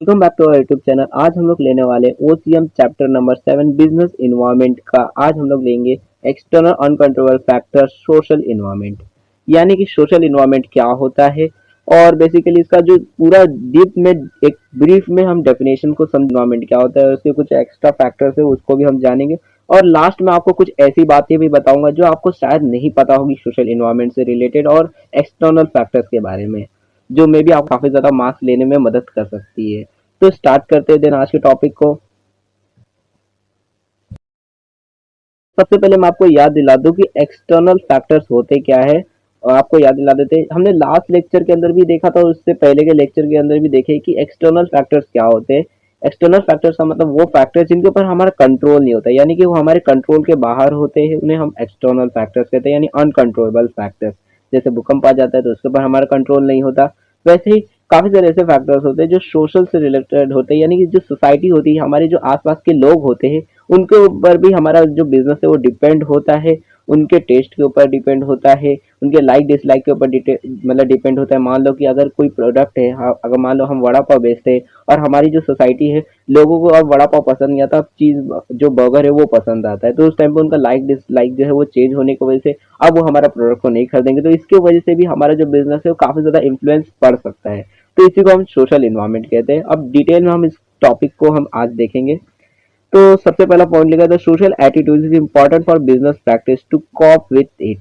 Welcome back to our YouTube channel. आज हम लोग लेने वाले OCM chapter number 7 business environment का। आज हम लोग लेंगे external uncontrollable factor social environment, यानी कि सोशल इन्वायरमेंट क्या होता है और बेसिकली इसका जो पूरा डीप में एक ब्रीफ में हम डेफिनेशन को समझ इन्वायरमेंट क्या होता है, उसके कुछ एक्स्ट्रा फैक्टर्स है उसको भी हम जानेंगे और लास्ट में आपको कुछ ऐसी बातें भी बताऊंगा जो आपको शायद नहीं पता होगी सोशल इन्वायरमेंट से रिलेटेड और एक्सटर्नल फैक्टर्स के बारे में, जो मे बी आपको काफी ज्यादा मार्क्स लेने में मदद कर सकती है। तो स्टार्ट करते हैं देन आज के टॉपिक को। सबसे पहले मैं आपको याद दिला दूं कि एक्सटर्नल फैक्टर्स होते क्या है, और आपको याद दिला देते हैं। हमने लास्ट लेक्चर के अंदर भी देखा था और उससे पहले के लेक्चर के अंदर भी देखे कि एक्सटर्नल फैक्टर्स क्या होते हैं। एक्सटर्नल फैक्टर्स का मतलब वो फैक्टर्स जिनके ऊपर हमारा कंट्रोल नहीं होता, यानी कि वो हमारे कंट्रोल के बाहर होते हैं, उन्हें हम एक्सटर्नल फैक्टर्स कहते हैं, यानी अनकंट्रोलेबल फैक्टर्स। जैसे भूकंप आ जाता है तो उसके ऊपर हमारा कंट्रोल नहीं होता। वैसे ही काफी सारे ऐसे फैक्टर्स होते हैं जो सोशल से रिलेटेड होते हैं, यानी कि जो सोसाइटी होती है, हमारे जो आसपास के लोग होते हैं, उनके ऊपर भी हमारा जो बिजनेस है वो डिपेंड होता है। उनके टेस्ट के ऊपर डिपेंड होता है, उनके लाइक डिसलाइक के ऊपर मतलब डिपेंड होता है। मान लो कि अगर कोई प्रोडक्ट है, अगर मान लो हम वड़ा पाव बेचते हैं और हमारी जो सोसाइटी है, लोगों को अब वड़ा पाव पसंद नहीं आता, अब चीज जो बर्गर है वो पसंद आता है, तो उस टाइम पे उनका लाइक डिसलाइक जो है वो चेंज होने की वजह से अब वो हमारा प्रोडक्ट को नहीं खरीदेंगे, तो इसकी वजह से भी हमारा जो बिजनेस है वो काफी ज्यादा इन्फ्लुएंस पड़ सकता है। तो इसी को हम सोशल इन्वायरमेंट कहते हैं। अब डिटेल में हम इस टॉपिक को हम आज देखेंगे। तो सबसे पहला पॉइंट लिखा था, social attitude is important for business practice to cope with it.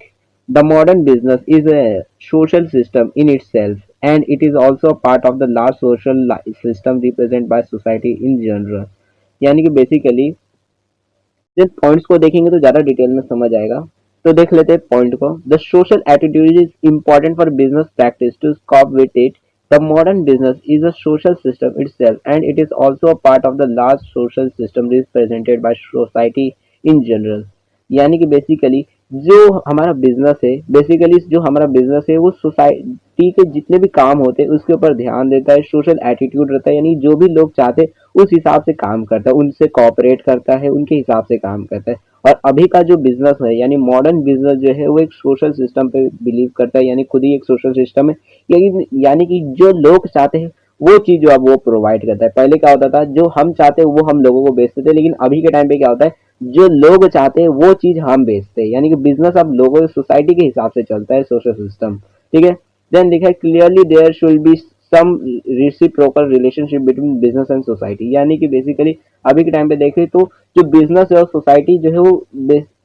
The modern business is a social system in itself, and it is also a part of the large social system represented by society in general। यानी कि basically जिन points को देखेंगे तो ज्यादा detail में समझ आएगा। तो देख लेते हैं पॉइंट को। The social attitude is important for business practice to cope with it. The modern business is a social system itself, and it is also a part of the large social system represented by society in general। यानी कि basically जो हमारा business है, basically जो हमारा business है वो society के जितने भी काम होते हैं उसके ऊपर ध्यान देता है, सोशल एटीट्यूड रहता है, यानी जो भी लोग चाहते हैं उस हिसाब से काम करता है, उनसे कॉपरेट करता है, उनके हिसाब से काम करता है। और अभी का जो बिजनेस है, यानी मॉडर्न बिजनेस जो है वो एक सोशल सिस्टम पे बिलीव करता है, यानी खुद ही एक सोशल सिस्टम है। यानी कि जो लोग चाहते हैं वो चीज जो अब वो प्रोवाइड करता है। पहले क्या होता था, जो हम चाहते हैं वो हम लोगों को बेचते थे, लेकिन अभी के टाइम पे क्या होता है, जो लोग चाहते हैं वो चीज हम बेचते हैं, यानी कि बिजनेस अब लोगों सोसाइटी के हिसाब से चलता है, सोशल सिस्टम। ठीक है। देन लिखा है, clearly there should be some reciprocal relationship between business and society. यानी कि बेसिकली अभी के टाइम पे देखें तो जो बिजनेस है और सोसाइटी जो है वो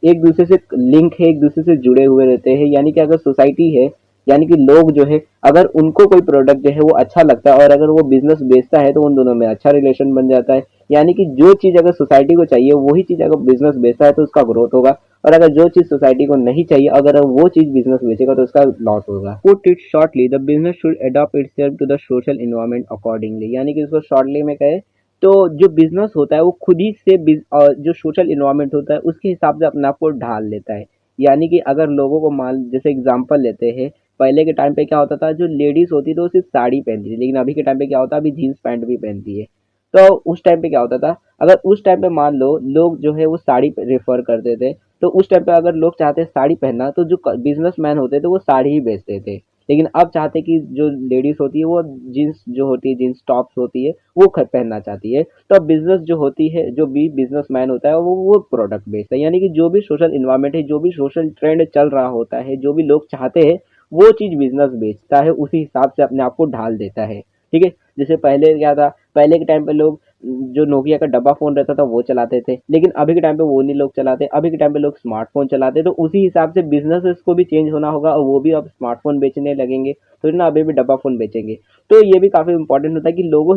एक दूसरे से लिंक है, एक दूसरे से जुड़े हुए रहते हैं। यानी कि अगर सोसाइटी है, यानी कि लोग जो है, अगर उनको कोई प्रोडक्ट जो है वो अच्छा लगता है और अगर वो बिजनेस बेचता है तो उन दोनों में अच्छा रिलेशन बन जाता है। यानी कि जो चीज अगर सोसाइटी को चाहिए वही चीज अगर बिजनेस बेचता है तो उसका ग्रोथ होगा, और अगर जो चीज सोसाइटी को नहीं चाहिए अगर वो चीज बिजनेस बेचेगा तो उसका लॉस होगा। Put it shortly, the business should adopt itself to the social environment accordingly. यानी कि इसको शॉर्टली में कहे तो जो बिजनेस होता है वो खुद ही से और जो सोशल इन्वायरमेंट होता है उसके हिसाब से अपने आप को ढाल लेता है। यानी कि अगर लोगों को मान, जैसे एग्जांपल लेते हैं, पहले के टाइम पे क्या होता था, जो लेडीज होती थी वो सिर्फ साड़ी पहनती थी, लेकिन अभी के टाइम पे क्या होता है, अभी जीन्स पैंट भी पहनती है। तो उस टाइम पे क्या होता था, अगर उस टाइम पे मान लो लोग जो है वो साड़ी रेफर करते थे, तो उस टाइम पे अगर लोग चाहते साड़ी पहनना तो जो बिजनेसमैन होते थे वो साड़ी ही बेचते थे। लेकिन अब चाहते कि जो लेडीज होती है वो जीन्स जो होती है, जीन्स टॉप्स होती है वो पहनना चाहती है। तो अब बिजनेस जो होती है, जो भी बिजनेसमैन होता है वो प्रोडक्ट बेचता है। यानी कि जो भी सोशल इन्वायरमेंट है, जो भी सोशल ट्रेंड चल रहा होता है, जो भी लोग चाहते हैं वो चीज बिजनेस बेचता है, उसी हिसाब से अपने आप को ढाल देता है। ठीक है। जैसे पहले क्या था, पहले के टाइम पे लोग जो नोकिया का डब्बा फोन रहता था वो चलाते थे, लेकिन अभी के टाइम पे वो नहीं लोग चलाते, अभी के टाइम पे लोग स्मार्टफोन चलाते। तो उसी हिसाब से बिजनेसेस को भी चेंज होना होगा और वो भी अब स्मार्टफोन बेचने लगेंगे, तो ना अभी भी डब्बा फोन बेचेंगे। तो ये भी काफी इंपॉर्टेंट होता है कि लोगों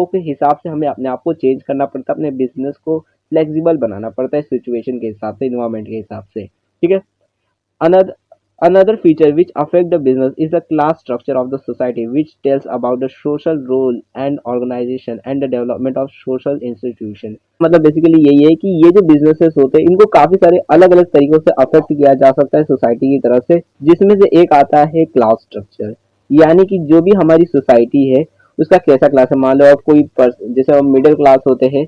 के हिसाब से हमें अपने आप को चेंज करना पड़ता है, अपने बिजनेस को फ्लेक्सिबल बनाना पड़ता है सिचुएशन के हिसाब से, इन्वायरमेंट के हिसाब से। ठीक है। Another Another feature which affect the business is the class structure of the society, which tells about the social role and organization and the development of social institution। मतलब बेसिकली यही है कि ये जो बिजनेसेस होते हैं इनको काफी सारे अलग अलग तरीकों से अफेक्ट किया जा सकता है सोसाइटी की तरफ से, जिसमें से एक आता है क्लास स्ट्रक्चर। यानी कि जो भी हमारी सोसाइटी है उसका कैसा क्लास है। मान लो आप कोई जैसे हम मिडिल क्लास होते हैं,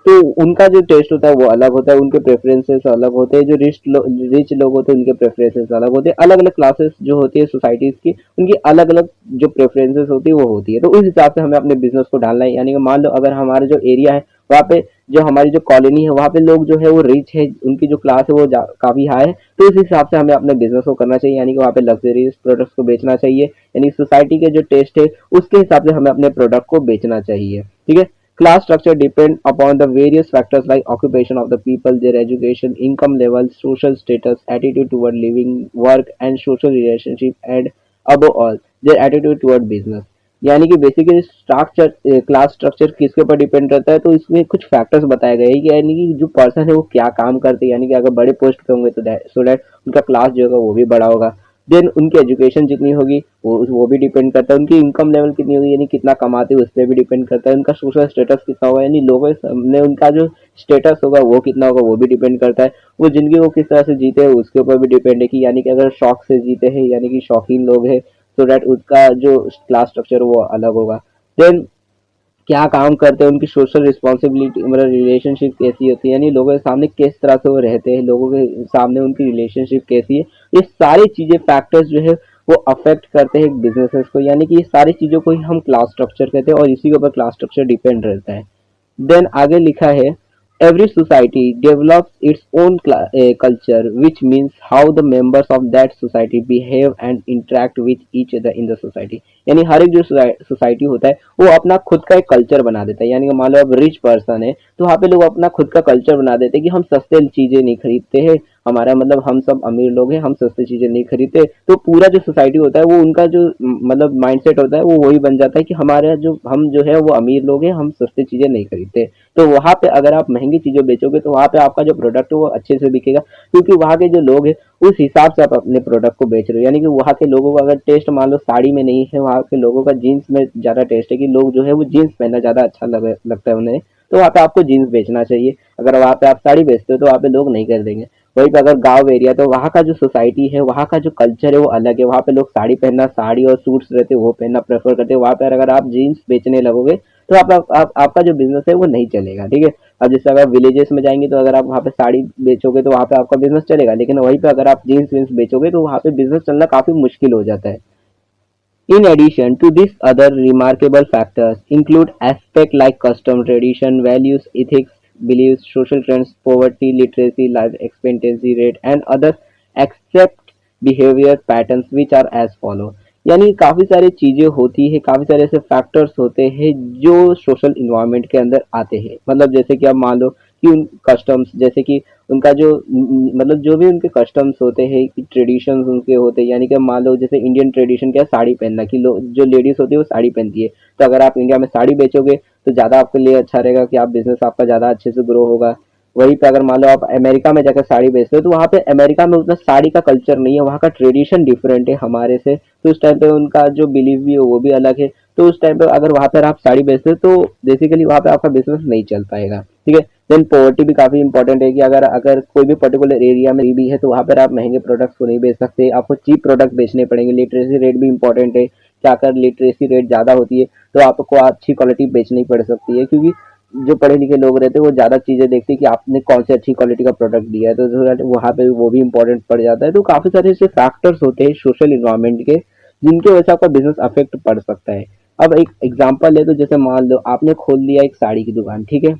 तो उनका जो टेस्ट होता है वो अलग होता है, उनके प्रेफरेंसेस अलग होते हैं, जो रिच लोग होते हैं उनके प्रेफरेंसेस अलग होते हैं, अलग अलग क्लासेस जो होती है सोसाइटीज की उनकी अलग अलग जो प्रेफरेंसेस होती है वो होती है। तो उस हिसाब से हमें अपने बिजनेस को ढालना है, यानी कि मान लो अगर हमारा जो एरिया है वहाँ पे, जो हमारी जो कॉलोनी है वहाँ पे लोग जो है वो रिच है, उनकी जो क्लास है वो काफी हाई है, तो उस हिसाब से हमें अपने बिजनेस को करना चाहिए, यानी कि वहाँ पे लग्जरियस प्रोडक्ट्स को बेचना चाहिए, यानी सोसाइटी के जो टेस्ट है उसके हिसाब से हमें अपने प्रोडक्ट को बेचना चाहिए। ठीक है। Class structure depend upon the various factors like occupation of the people, their education, income levels, social status, attitude toward living, work, and social relationship, and above all, their attitude toward business. यानी कि basically structure, class structure किसके ऊपर depend करता है, तो इसमें कुछ factors बताए गए हैं कि यानी कि जो पर्सन है वो क्या काम करते हैं, यानी कि अगर बड़े पोस्ट पे होंगे तो सो दैट उनका क्लास जो होगा वो भी बड़ा होगा। देन उनकी एजुकेशन जितनी होगी वो भी डिपेंड करता है, उनकी इनकम लेवल कितनी होगी यानी कितना कमाते हैं उस पर भी डिपेंड करता है, उनका सोशल स्टेटस कितना होगा यानी लोगों के सामने उनका जो स्टेटस होगा वो कितना होगा वो भी डिपेंड करता है, वो जिंदगी को किस तरह से जीते हैं उसके ऊपर भी डिपेंड है कि यानी कि अगर शौक से जीते हैं यानी कि शौकीन लोग हैं तो डैट उसका जो क्लास स्ट्रक्चर वो अलग होगा। देन क्या काम करते हैं, उनकी सोशल रिस्पॉन्सिबिलिटी मतलब रिलेशनशिप कैसी होती है, यानी लोगों के सामने किस तरह से वो रहते हैं, लोगों के सामने उनकी रिलेशनशिप कैसी है, ये सारी चीजें फैक्टर्स जो है वो अफेक्ट करते हैं बिजनेसेस को, यानी कि ये सारी चीजों को ही हम क्लास स्ट्रक्चर कहते हैं और इसी के ऊपर क्लास स्ट्रक्चर डिपेंड रहता है। देन आगे लिखा है every society develops its own culture, which means how the members of that society behave and interact with each other in the society। यानी हर एक जो सोसाइटी होता है वो अपना खुद का एक कल्चर बना देता है, यानी कि मान लो अब रिच पर्सन है तो वहाँ पे लोग अपना खुद का कल्चर बना देते हैं कि हम सस्ते चीजें नहीं खरीदते हैं, हमारा मतलब हम सब अमीर लोग हैं हम सस्ती चीजें नहीं खरीदते, तो पूरा जो सोसाइटी होता है वो उनका जो मतलब माइंडसेट होता है वो वही बन जाता है कि हमारे जो हम जो है वो अमीर लोग हैं हम सस्ती चीजें नहीं खरीदते। तो वहाँ पे अगर आप महंगी चीजें बेचोगे तो वहाँ पे आपका जो प्रोडक्ट है वो अच्छे से बिकेगा, क्योंकि वहाँ के जो लोग हैं उस हिसाब से आप अपने प्रोडक्ट को बेच रहे हो, यानी कि वहाँ के लोगों का अगर टेस्ट मान लो साड़ी में नहीं है, वहाँ के लोगों का जीन्स में ज्यादा टेस्ट है कि लोग जो है वो जीन्स पहनना ज्यादा अच्छा लगता है उन्हें, तो वहाँ पे आपको जीन्स बेचना चाहिए। अगर वहाँ पे आप साड़ी बेचते हो तो वहाँ पे लोग नहीं खरीदेंगे। वहीं पे अगर गांव एरिया तो वहाँ का जो सोसाइटी है वहाँ का जो कल्चर है वो अलग है, वहाँ पे लोग साड़ी पहनना साड़ी और सूट्स रहते हैं वो पहनना प्रेफर करते हैं, वहाँ पे अगर आप जीन्स बेचने लगोगे तो आपका जो बिजनेस है वो नहीं चलेगा। ठीक है। अब जैसे अगर विलेजेस में जाएंगे तो अगर आप वहाँ पे साड़ी बेचोगे तो वहाँ पे आपका बिजनेस चलेगा, लेकिन वहीं पे अगर आप जीन्स वीन्स बेचोगे तो वहाँ पे बिजनेस चलना काफी मुश्किल हो जाता है। In addition to these, other remarkable factors include aspects like custom, tradition, values, ethics, beliefs, social trends, poverty, literacy, life expectancy rate, and other accept behavior patterns which are as follow। यानी काफी सारी चीजें होती है, काफी सारे ऐसे factors होते हैं जो सोशल इन्वायरमेंट के अंदर आते हैं, मतलब जैसे कि आप मान लो कि उन कस्टम्स जैसे कि उनका जो मतलब जो भी उनके कस्टम्स होते हैं कि ट्रेडिशंस उनके होते हैं, यानी कि मान लो जैसे इंडियन ट्रेडिशन क्या है साड़ी पहनना कि जो लेडीज होती है वो साड़ी पहनती है, तो अगर आप इंडिया में साड़ी बेचोगे तो ज़्यादा आपके लिए अच्छा रहेगा कि आप बिजनेस आपका ज़्यादा अच्छे से ग्रो होगा। वहीं पे अगर मान लो आप अमेरिका में जाकर साड़ी बेचते हो तो वहाँ पे अमेरिका में उतना साड़ी का कल्चर नहीं है, वहाँ का ट्रेडिशन डिफरेंट है हमारे से, तो उस टाइम पे उनका जो बिलीव भी है वो भी अलग है, तो उस टाइम पे अगर वहाँ पर आप साड़ी बेचते हो तो बेसिकली वहाँ पे आपका बिजनेस नहीं चल पाएगा। ठीक है। देन पॉवर्टी भी काफी इंपॉर्टेंट है कि अगर अगर कोई भी पर्टिकुलर एरिया में भी है तो वहाँ पर आप महंगे प्रोडक्ट्स को नहीं बेच सकते, आपको चीप प्रोडक्ट बेचने पड़ेंगे। लिटरेसी रेट भी इंपॉर्टेंट है कि अगर लिटरेसी रेट ज़्यादा होती है तो आपको अच्छी क्वालिटी बेचनी पड़ सकती है, क्योंकि जो पढ़े लिखे लोग रहते हैं वो ज़्यादा चीज़ें देखते हैं कि आपने कौन से अच्छी क्वालिटी का प्रोडक्ट दिया है, तो वहाँ पे वो भी इंपॉर्टेंट पड़ जाता है। तो काफ़ी सारे ऐसे फैक्टर्स होते हैं सोशल इन्वायरमेंट के जिनकी वजह से आपका बिजनेस अफेक्ट पड़ सकता है। अब एक एग्जांपल ले तो जैसे मान लो आपने खोल लिया एक साड़ी की दुकान। ठीक है।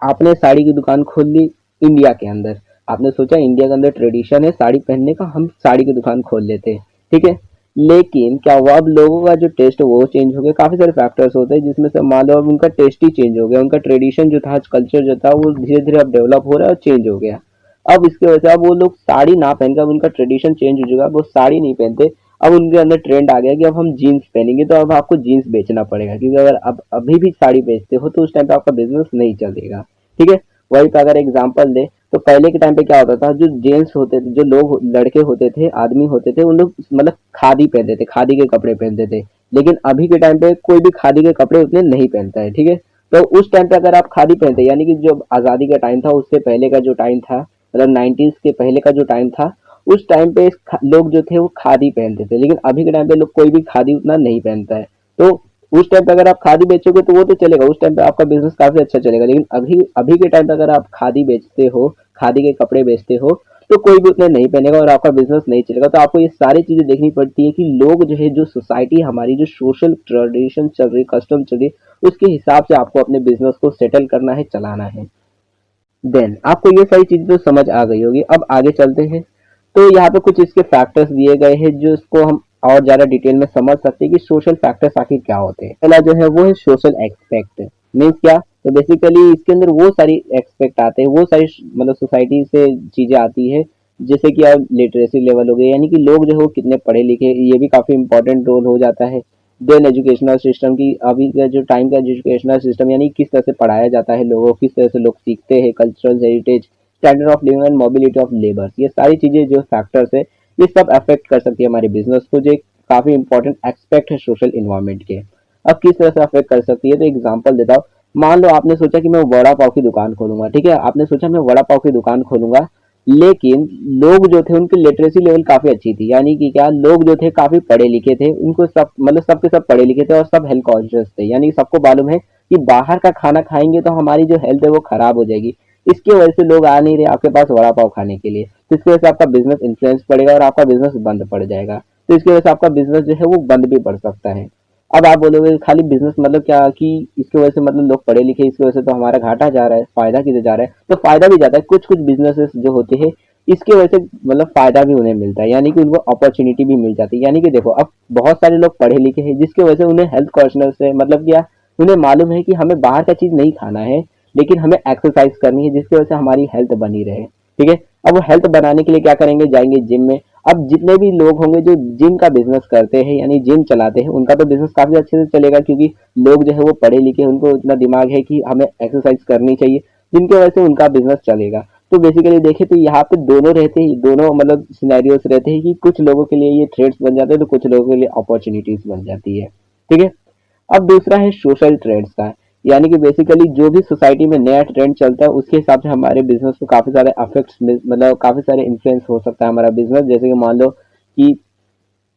आपने साड़ी की दुकान खोल ली इंडिया के अंदर, आपने सोचा इंडिया के अंदर ट्रेडिशन है साड़ी पहनने का, हम साड़ी की दुकान खोल लेते हैं। ठीक है। लेकिन क्या हुआ अब लोगों का जो टेस्ट है वो चेंज हो गया, काफी सारे फैक्टर्स होते हैं जिसमें से मान लो अब उनका टेस्ट ही चेंज हो गया, उनका ट्रेडिशन जो था कल्चर जो था वो धीरे धीरे अब डेवलप हो रहा है और चेंज हो गया। अब इसकी वजह से अब वो लोग साड़ी ना पहनकर, अब उनका ट्रेडिशन चेंज हो चुका है, वो साड़ी नहीं पहनते, अब उनके अंदर ट्रेंड आ गया कि अब हम जीन्स पहनेंगे, तो अब आपको जीन्स बेचना पड़ेगा, क्योंकि अगर अब अभी भी साड़ी बेचते हो तो उस टाइम पे आपका बिजनेस नहीं चलेगा। ठीक है। वहीं पे अगर एग्जांपल दे तो पहले के टाइम पे क्या होता था, जो जेंट्स होते थे, जो लोग लड़के होते थे आदमी होते थे, उन लोग मतलब खादी पहनते थे, खादी के कपड़े पहनते थे, लेकिन अभी के टाइम पे कोई भी खादी के कपड़े उतने नहीं पहनता है। ठीक है। तो उस टाइम पे अगर आप खादी पहनते यानी कि जो आज़ादी का टाइम था उससे पहले का जो टाइम था, मतलब 90s के पहले का जो टाइम था, उस टाइम पे लोग जो थे वो खादी पहनते थे, लेकिन अभी के टाइम पे लोग कोई भी खादी उतना नहीं पहनता है। तो उस टाइम पे अगर आप खादी बेचोगे तो वो तो चलेगा, उस टाइम पे आपका बिजनेस काफी अच्छा चलेगा। लेकिन अभी अभी के टाइम पे अगर आप खादी बेचते हो, खादी के कपड़े बेचते हो, तो कोई भी उतने नहीं पहनेगा और आपका बिजनेस नहीं चलेगा। तो आपको ये सारी चीजें देखनी पड़ती है कि लोग जो है, जो सोसाइटी हमारी, जो सोशल ट्रेडिशन चल रही, कस्टम चल रही, उसके हिसाब से आपको अपने बिजनेस को सेटल करना है, चलाना है। देन आपको ये सारी चीजें तो समझ आ गई होगी। अब आगे चलते हैं। तो यहाँ पे कुछ इसके फैक्टर्स दिए गए हैं जो इसको हम और ज्यादा डिटेल में समझ सकते हैं कि सोशल फैक्टर्स आखिर क्या होते हैं। पहला जो है वो है सोशल एक्सपेक्ट। मीन्स क्या, तो बेसिकली इसके अंदर वो सारी एक्सपेक्ट आते हैं, वो सारी मतलब सोसाइटी से चीजें आती है। जैसे कि अब लिटरेसी लेवल हो गए, यानी कि लोग जो है वो कितने पढ़े लिखे, ये भी काफी इंपॉर्टेंट रोल हो जाता है। देन एजुकेशनल सिस्टम की, अभी का जो टाइम का एजुकेशनल सिस्टम, यानी किस तरह से पढ़ाया जाता है लोगों को, किस तरह से लोग सीखते हैं, cultural heritage, standard of living and mobility of labour, ये सारी चीजें जो फैक्टर्स है, ये सब अफेक्ट कर सकती है हमारे बिजनेस को, जो एक काफी इंपॉर्टेंट एक्सपेक्ट है सोशल इन्वायरमेंट के। अब किस तरह से अफेक्ट कर सकती है, तो एग्जांपल देता हूँ। मान लो आपने सोचा कि मैं वड़ा पाव की दुकान खोलूंगा, ठीक है, आपने सोचा मैं वड़ा पाव की दुकान खोलूंगा, लेकिन लोग जो थे उनकी लिटरेसी लेवल काफी अच्छी थी, यानी कि क्या, लोग जो थे काफी पढ़े लिखे थे, उनको सब मतलब सबके सब पढ़े लिखे थे और सब हेल्थ कॉन्शियस थे, यानी कि सबको मालूम है कि बाहर का खाना खाएंगे तो हमारी जो हेल्थ है वो खराब हो जाएगी। इसकी वजह से लोग आ नहीं रहे आपके पास वड़ा पाव खाने के लिए, तो इसकी वजह से आपका बिजनेस इन्फ्लुएंस पड़ेगा और आपका बिजनेस बंद पड़ जाएगा। तो इसकी वजह से आपका बिजनेस जो है वो बंद भी पड़ सकता है। अब आप बोलोगे खाली बिजनेस मतलब क्या, कि इसकी वजह से मतलब लोग पढ़े लिखे, इसकी वजह से तो हमारा घाटा जा रहा है, फायदा किधर जा रहा है, तो फायदा भी जाता है। कुछ कुछ बिजनेसेस जो होते हैं इसकी वजह से मतलब फायदा भी उन्हें मिलता है, यानी कि उनको अपॉर्चुनिटी भी मिल जाती है। यानी कि देखो, अब बहुत सारे लोग पढ़े लिखे हैं जिसकी वजह से उन्हें हेल्थ कॉन्शियस है, मतलब क्या, उन्हें मालूम है कि हमें बाहर का चीज नहीं खाना है, लेकिन हमें एक्सरसाइज करनी है जिसकी वजह से हमारी हेल्थ बनी रहे। ठीक है, अब वो हेल्थ बनाने के लिए क्या करेंगे, जाएंगे जिम में। अब जितने भी लोग होंगे जो जिम का बिजनेस करते हैं, यानी जिम चलाते हैं, उनका तो बिजनेस काफी अच्छे से चलेगा, क्योंकि लोग जो है वो पढ़े लिखे, उनको इतना दिमाग है कि हमें एक्सरसाइज करनी चाहिए, जिनकी वजह से उनका बिजनेस चलेगा। तो बेसिकली देखें तो यहाँ पे दोनों रहते हैं, दोनों मतलब सिनेरियोस रहते हैं कि कुछ लोगों के लिए ये थ्रेट्स बन जाते हैं, तो कुछ लोगों के लिए अपॉर्चुनिटीज बन जाती है। ठीक है, अब दूसरा है सोशल ट्रेंड्स का, यानी कि बेसिकली जो भी सोसाइटी में नया ट्रेंड चलता है उसके हिसाब से हमारे बिजनेस को काफी सारे अफेक्ट्स, मतलब काफी सारे इन्फ्लुएंस हो सकता है हमारा बिजनेस। जैसे कि मान लो कि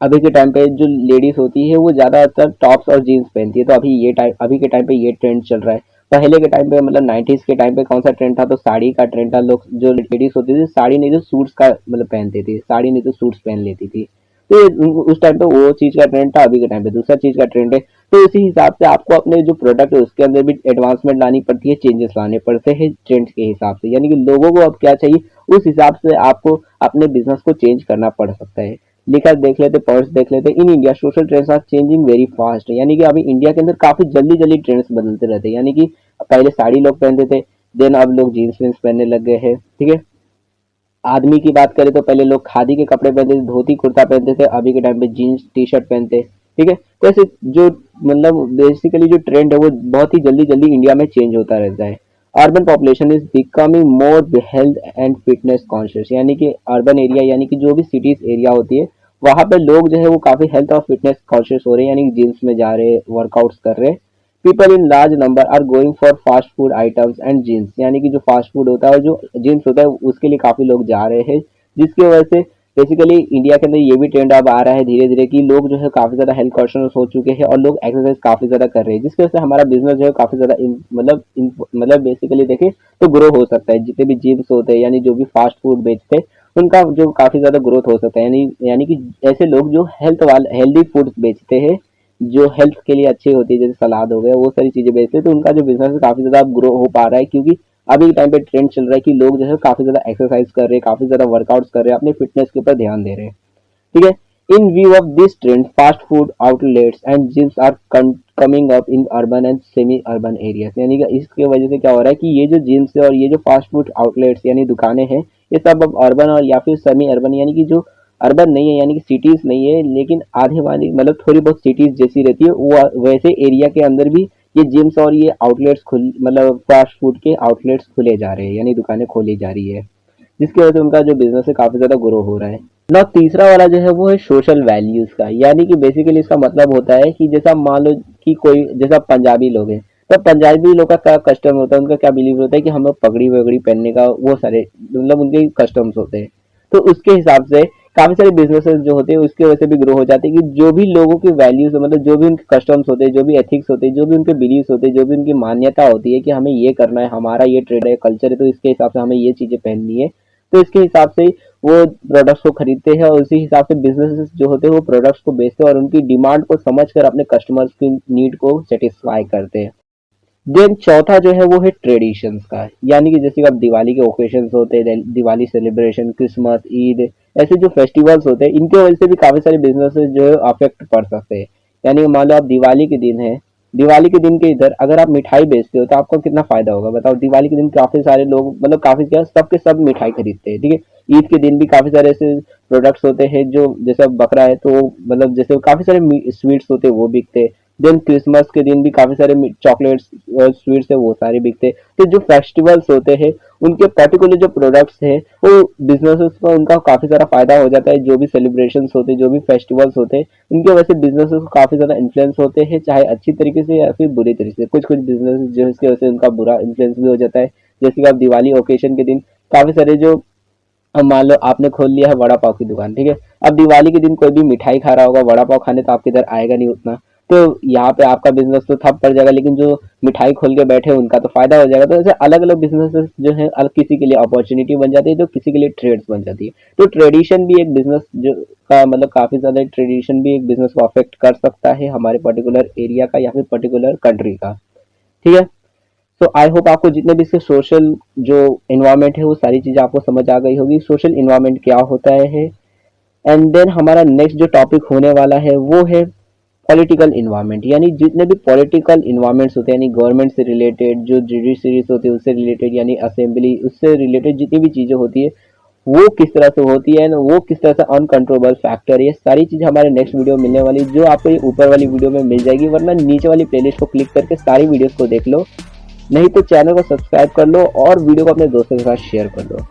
अभी के टाइम पे जो लेडीज होती है वो ज्यादातर टॉप्स और जीन्स पहनती है, तो अभी के टाइम पे ये ट्रेंड चल रहा है। पहले के टाइम पे मतलब 90s के टाइम पे कौन सा ट्रेंड था, तो साड़ी का ट्रेंड था। लोग जो लेडीज होती थी साड़ी नहीं तो सूट्स का मतलब पहनती थी, साड़ी नहीं तो सूट्स पहन लेती थी। तो उस टाइम पे वो चीज का ट्रेंड था, अभी के टाइम पे दूसरा चीज का ट्रेंड है। तो इसी हिसाब से आपको अपने जो प्रोडक्ट है उसके अंदर भी एडवांसमेंट लानी पड़ती है, चेंजेस लाने पड़ते हैं ट्रेंड्स के हिसाब से, यानी कि लोगों को अब क्या चाहिए उस हिसाब से आपको अपने बिजनेस को चेंज करना पड़ सकता है। लिखा देख लेते, पॉइंट्स देख लेते। In India social trends are changing very fast, यानी कि अभी इंडिया के अंदर काफी जल्दी जल्दी ट्रेंड्स बदलते रहते हैं। यानी कि पहले साड़ी लोग पहनते थे, देन अब लोग जीन्स वीन्स पहनने लग गए हैं। ठीक है, आदमी की बात करें तो पहले लोग खादी के कपड़े पहनते थे, धोती कुर्ता पहनते थे, अभी के टाइम पे जीन्स टी शर्ट पहनते हैं। ठीक है, तो ऐसे जो मतलब बेसिकली जो ट्रेंड है वो बहुत ही जल्दी जल्दी इंडिया में चेंज होता रहता है। Urban population is becoming more health and fitness conscious, यानी कि अर्बन एरिया, यानी कि जो भी सिटीज एरिया होती है वहां पे लोग जो है वो काफी हेल्थ और फिटनेस कॉन्शियस हो रहे हैं, यानी कि जिम्स में जा रहे हैं, वर्कआउट्स कर रहे हैं। People in large number are going for fast food items and jeans, यानी कि जो फास्ट फूड होता है, जो जीन्स होता है, उसके लिए काफी लोग जा रहे हैं, जिसकी वजह से बेसिकली इंडिया के अंदर ये भी ट्रेंड अब आ रहा है धीरे धीरे कि लोग जो है काफी ज्यादा हेल्थ कॉन्शियस हो चुके हैं और लोग एक्सरसाइज काफी ज्यादा कर रहे हैं, जिसकी वजह से हमारा बिजनेस जो है काफी ज्यादा मतलब बेसिकली देखें तो ग्रो हो सकता है। जितने भी जिम्स होते हैं, यानी जो भी फास्ट फूड बेचते हैं, उनका जो काफी ज्यादा ग्रोथ हो सकता है। यानी कि ऐसे लोग जो हेल्दी फूड बेचते हैं, जो हेल्थ के लिए अच्छी होती है, जैसे सलाद हो गया, वो सारी चीजें बेचते हैं, तो उनका जो बिजनेस है काफी ज्यादा ग्रो हो पा रहा है, क्योंकि अभी के टाइम पे ट्रेंड चल रहा है कि लोग जो है काफी ज्यादा एक्सरसाइज कर रहे हैं, काफी ज्यादा वर्कआउट्स कर रहे हैं, अपने फिटनेस के ऊपर ध्यान दे रहे हैं। ठीक है, in view of this trend fast food outlets and gyms are coming up in urban and semi urban areas, यानी कि इसकी वजह से क्या हो रहा है कि ये जो जिम्स है और ये जो फास्ट फूड आउटलेट्स यानी दुकानें हैं, ये सब अब अर्बन और या फिर सेमी अर्बन, यानी कि जो अर्बन नहीं है, यानी कि सिटीज नहीं है, लेकिन आधे वाली मतलब थोड़ी बहुत सिटीज जैसी रहती है, वो वैसे एरिया के अंदर भी ये जिम्स और ये आउटलेट्स खुल मतलब फास्ट फूड के आउटलेट्स खुले जा रहे हैं, यानी दुकानें खोली जा रही है, जिसकी वजह से उनका जो बिजनेस है काफी ज्यादा ग्रो हो रहा है ना। तीसरा वाला जो है वो है सोशल वैल्यूज का, यानी कि बेसिकली इसका मतलब होता है कि जैसा मान लो कि कोई जैसा पंजाबी लोग हैं, तो पंजाबी लोग का क्या कस्टम होता है, उनका क्या बिलीव होता है कि हमें पगड़ी वगड़ी पहनने का वो सारे मतलब उनके कस्टम्स होते हैं। तो उसके हिसाब से काफी सारे बिजनेसेस जो होते हैं उसकी वजह से भी ग्रो हो जाते हैं कि जो भी लोगों की वैल्यूज मतलब जो भी उनके कस्टम्स होते हैं, जो भी एथिक्स होते हैं, जो भी उनके बिलीव्स होते हैं, जो भी उनकी मान्यता होती है कि हमें ये करना है, हमारा ये ट्रेड है, कल्चर है, तो इसके हिसाब से हमें ये चीजें पहननी है, तो इसके हिसाब से वो प्रोडक्ट्स को खरीदते हैं और उसी हिसाब से बिजनेसेस जो होते हैं वो प्रोडक्ट्स को बेचते हैं और उनकी डिमांड को समझकर अपने कस्टमर्स की नीड को सेटिस्फाई करते हैं। देन चौथा जो है वो है ट्रेडिशंस का, यानी कि जैसे कि अब दिवाली के ओकेशंस होते हैं, दिवाली सेलिब्रेशन, क्रिसमस, ईद, ऐसे जो फेस्टिवल्स होते हैं इनके वजह से भी काफी सारे बिजनेसेस जो है अफेक्ट पड़ सकते हैं। यानी कि मान लो आप दिवाली के दिन है, दिवाली के दिन के इधर अगर आप मिठाई बेचते हो तो आपको कितना फायदा होगा बताओ। दिवाली के दिन काफी सारे लोग मतलब काफी क्या सब के सब मिठाई खरीदते हैं, ठीक है। ईद के दिन भी काफी सारे ऐसे प्रोडक्ट्स होते हैं जो जैसे अब बकरा है तो मतलब जैसे काफी सारे स्वीट्स होते हैं वो बिकते हैं। देन क्रिसमस के दिन भी काफी सारे चॉकलेट्स स्वीट्स है वो सारे बिकते हैं। तो जो फेस्टिवल्स होते हैं उनके पर्टिकुलर जो प्रोडक्ट्स है वो बिजनेसेस को उनका काफी सारा फायदा हो जाता है। जो भी सेलिब्रेशंस होते हैं, जो भी फेस्टिवल्स होते हैं, उनके वजह से बिजनेसेस को काफी ज्यादा इन्फ्लुएंस होते हैं, चाहे अच्छी तरीके से या फिर बुरी तरीके से। कुछ कुछ बिजनेस जो इसकी वजह से उनका बुरा इन्फ्लुएंस भी हो जाता है। जैसे कि आप दिवाली ओकेशन के दिन काफी सारे जो अब मान लो आपने खोल लिया है वड़ा पाव की दुकान, ठीक है। अब दिवाली के दिन कोई भी मिठाई खा रहा होगा, वड़ा पाव खाने तो आपके इधर आएगा नहीं उतना, तो यहाँ पे आपका बिजनेस तो ठप पड़ जाएगा, लेकिन जो मिठाई खोल के बैठे हैं उनका तो फायदा हो जाएगा। तो ऐसे अलग अलग बिजनेसेस जो है अलग किसी के लिए अपॉर्चुनिटी बन जाती है, तो किसी के लिए ट्रेड्स बन जाती है। तो ट्रेडिशन भी एक बिजनेस जो का मतलब काफी ज्यादा ट्रेडिशन भी एक बिजनेस को अफेक्ट कर सकता है हमारे पर्टिकुलर एरिया का या फिर पर्टिकुलर कंट्री का, ठीक है। सो आई होप आपको जितने भी इसके सोशल जो इन्वायरमेंट है वो सारी चीजें आपको समझ आ गई होगी, सोशल इन्वायरमेंट क्या होता है। एंड देन हमारा नेक्स्ट जो टॉपिक होने वाला है वो है पॉलिटिकल इन्वायरमेंट, यानी जितने भी पॉलिटिकल इन्वायरमेंट्स होते हैं, यानी गवर्नमेंट से रिलेटेड, जो जुडिशरीज होती है उससे रिलेटेड, यानी असेंबली उससे रिलेटेड जितनी भी चीजें होती है वो किस तरह से होती है, वो किस तरह से अनकंट्रोलेबल फैक्टर, ये सारी चीज हमारे नेक्स्ट वीडियो मिलने वाली, जो आपको ये ऊपर वाली वीडियो में मिल जाएगी, वरना नीचे वाली प्लेलिस्ट को क्लिक करके सारी वीडियोस को देख लो, नहीं तो चैनल को सब्सक्राइब कर लो और वीडियो को अपने दोस्तों के साथ शेयर कर लो।